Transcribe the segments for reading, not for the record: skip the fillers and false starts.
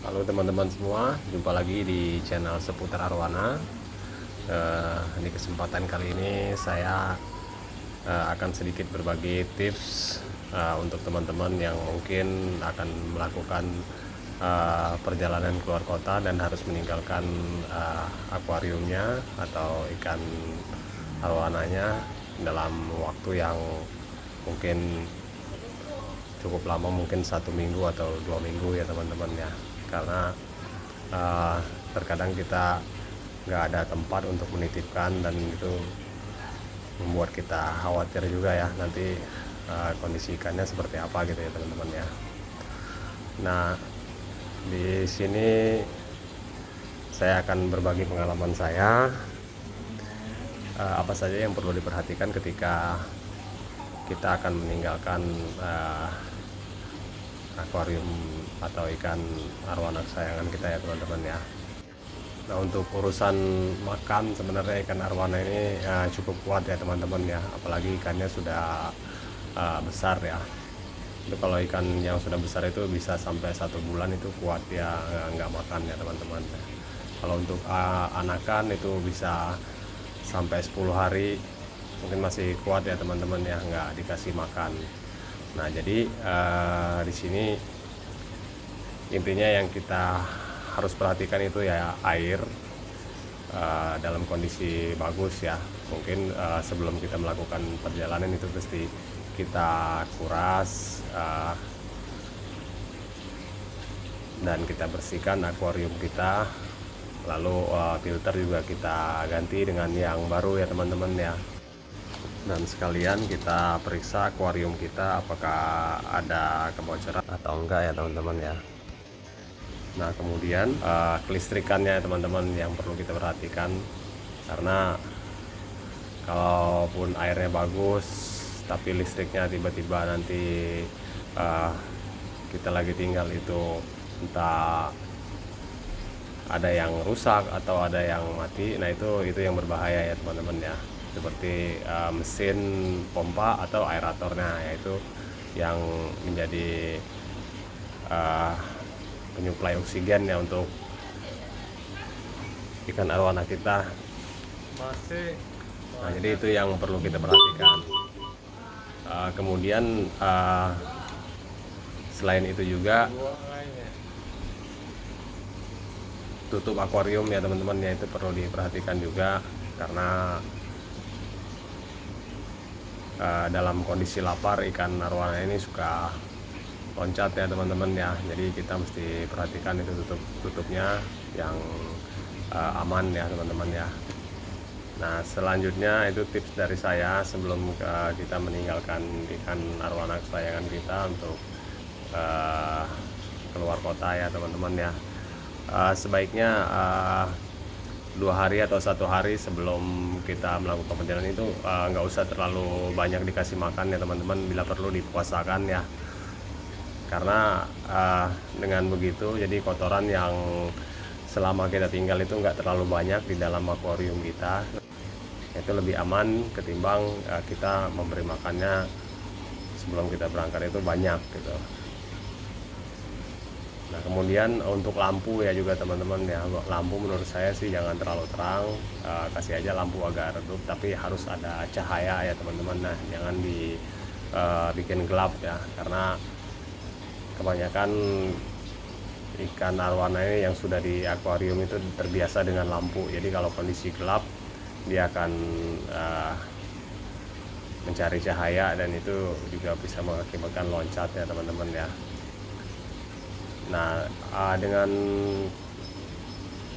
Halo teman-teman semua, jumpa lagi di channel Seputar Arwana. Di kesempatan kali ini saya akan sedikit berbagi tips untuk teman-teman yang mungkin akan melakukan perjalanan keluar kota dan harus meninggalkan akuariumnya atau ikan arwananya dalam waktu yang mungkin cukup lama, mungkin 1 minggu atau 2 minggu ya teman-teman ya, karena terkadang kita nggak ada tempat untuk menitipkan dan itu membuat kita khawatir juga ya nanti kondisi ikannya seperti apa gitu ya teman-teman ya. Nah, di sini saya akan berbagi pengalaman saya, apa saja yang perlu diperhatikan ketika kita akan meninggalkan akuarium atau ikan arwana kesayangan kita ya teman-teman ya. Nah, untuk urusan makan sebenarnya ikan arwana ini cukup kuat ya teman-teman ya, apalagi ikannya sudah besar ya. Itu kalau ikan yang sudah besar itu bisa sampai 1 bulan itu kuat ya, nggak makan ya teman-teman. Kalau untuk anakan itu bisa sampai 10 hari mungkin masih kuat ya teman-teman ya, nggak dikasih makan. Nah, jadi di sini intinya yang kita harus perhatikan itu ya air dalam kondisi bagus ya. Mungkin sebelum kita melakukan perjalanan itu pasti kita kuras dan kita bersihkan akuarium kita, lalu filter juga kita ganti dengan yang baru ya teman-teman ya. Dan sekalian kita periksa akuarium kita apakah ada kebocoran atau enggak ya teman-teman ya. Nah, kemudian kelistrikannya teman-teman yang perlu kita perhatikan, karena kalaupun airnya bagus tapi listriknya tiba-tiba nanti kita lagi tinggal itu entah ada yang rusak atau ada yang mati, nah itu yang berbahaya ya teman-teman ya, seperti mesin pompa atau aeratornya, yaitu yang menjadi penyuplai oksigen ya untuk ikan arwana kita. Nah, jadi itu yang perlu kita perhatikan. Kemudian selain itu juga tutup akuarium ya teman-teman ya, itu perlu diperhatikan juga, karena dalam kondisi lapar ikan arwana ini suka loncat ya teman-teman ya. Jadi kita mesti perhatikan itu tutupnya yang aman ya teman-teman ya. Nah, selanjutnya itu tips dari saya sebelum kita meninggalkan ikan arwana kesayangan kita untuk keluar kota ya teman-teman ya. Sebaiknya 2 hari atau 1 hari sebelum kita melakukan perjalanan itu nggak usah terlalu banyak dikasih makan ya teman-teman, bila perlu dipuasakan ya, karena dengan begitu jadi kotoran yang selama kita tinggal itu nggak terlalu banyak di dalam akuarium kita, itu lebih aman ketimbang kita memberi makannya sebelum kita berangkat itu banyak gitu. Nah, kemudian untuk lampu ya juga teman-teman ya, lampu menurut saya sih jangan terlalu terang, kasih aja lampu agak redup tapi harus ada cahaya ya teman-teman. Nah, jangan dibikin gelap ya, karena kebanyakan ikan arwana ini yang sudah di akuarium itu terbiasa dengan lampu, jadi kalau kondisi gelap dia akan mencari cahaya dan itu juga bisa mengakibatkan loncat ya teman-teman ya. Nah, dengan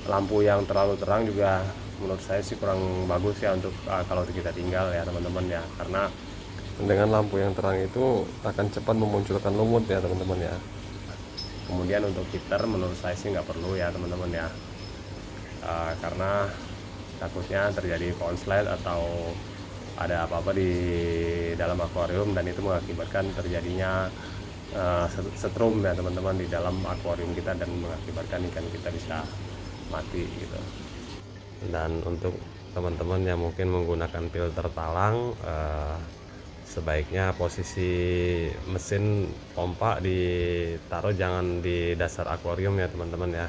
lampu yang terlalu terang juga menurut saya sih kurang bagus ya untuk kalau kita tinggal ya teman-teman ya, karena dengan lampu yang terang itu akan cepat memunculkan lumut ya teman-teman ya. Kemudian untuk heater menurut saya sih nggak perlu ya teman-teman ya, karena takutnya terjadi konslet atau ada apa-apa di dalam akuarium dan itu mengakibatkan terjadinya setrum ya teman-teman di dalam akuarium kita dan mengakibatkan ikan kita bisa mati gitu. Dan untuk teman-teman yang mungkin menggunakan filter talang, sebaiknya posisi mesin pompa ditaruh jangan di dasar akuarium ya teman-teman ya.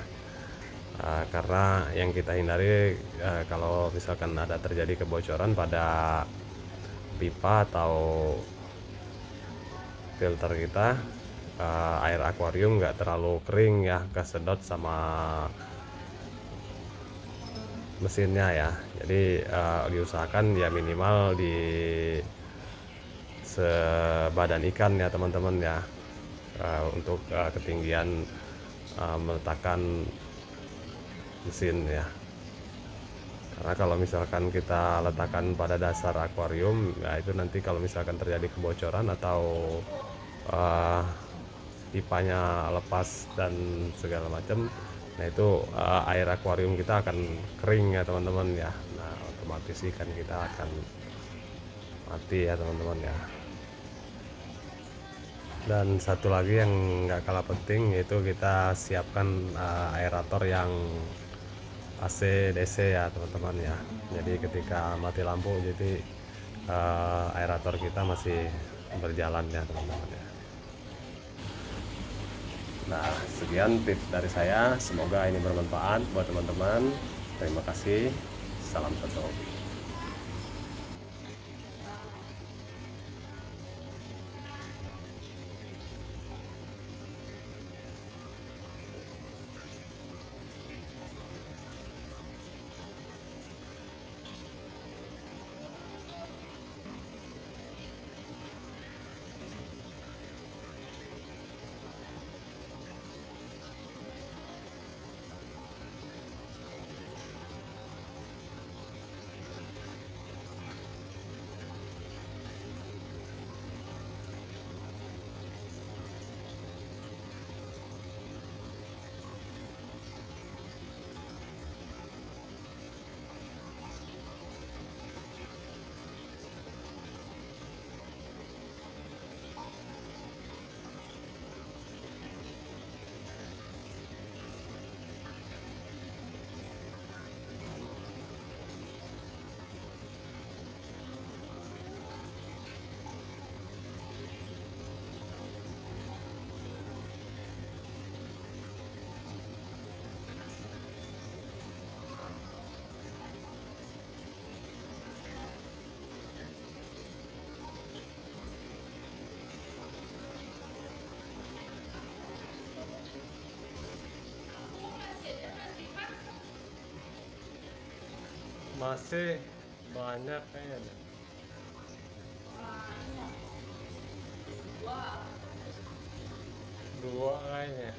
Karena yang kita hindari kalau misalkan ada terjadi kebocoran pada pipa atau filter kita, air akuarium nggak terlalu kering ya, kesedot sama mesinnya ya. Jadi diusahakan ya minimal di sebadan ikan ya teman-teman ya, untuk ketinggian meletakkan mesin ya. Karena kalau misalkan kita letakkan pada dasar akuarium ya, itu nanti kalau misalkan terjadi kebocoran atau uh, pipanya lepas dan segala macam, nah itu air akuarium kita akan kering ya teman-teman ya. Nah otomatis ikan kita akan mati ya teman-teman ya. Dan satu lagi yang nggak kalah penting yaitu kita siapkan aerator yang AC DC ya teman-teman ya. Jadi ketika mati lampu jadi aerator kita masih berjalan ya teman-teman ya. Nah sekian tips dari saya, semoga ini bermanfaat buat teman-teman. Terima kasih, salam satu hobi. Masih banyak kayaknya. Dua kayaknya.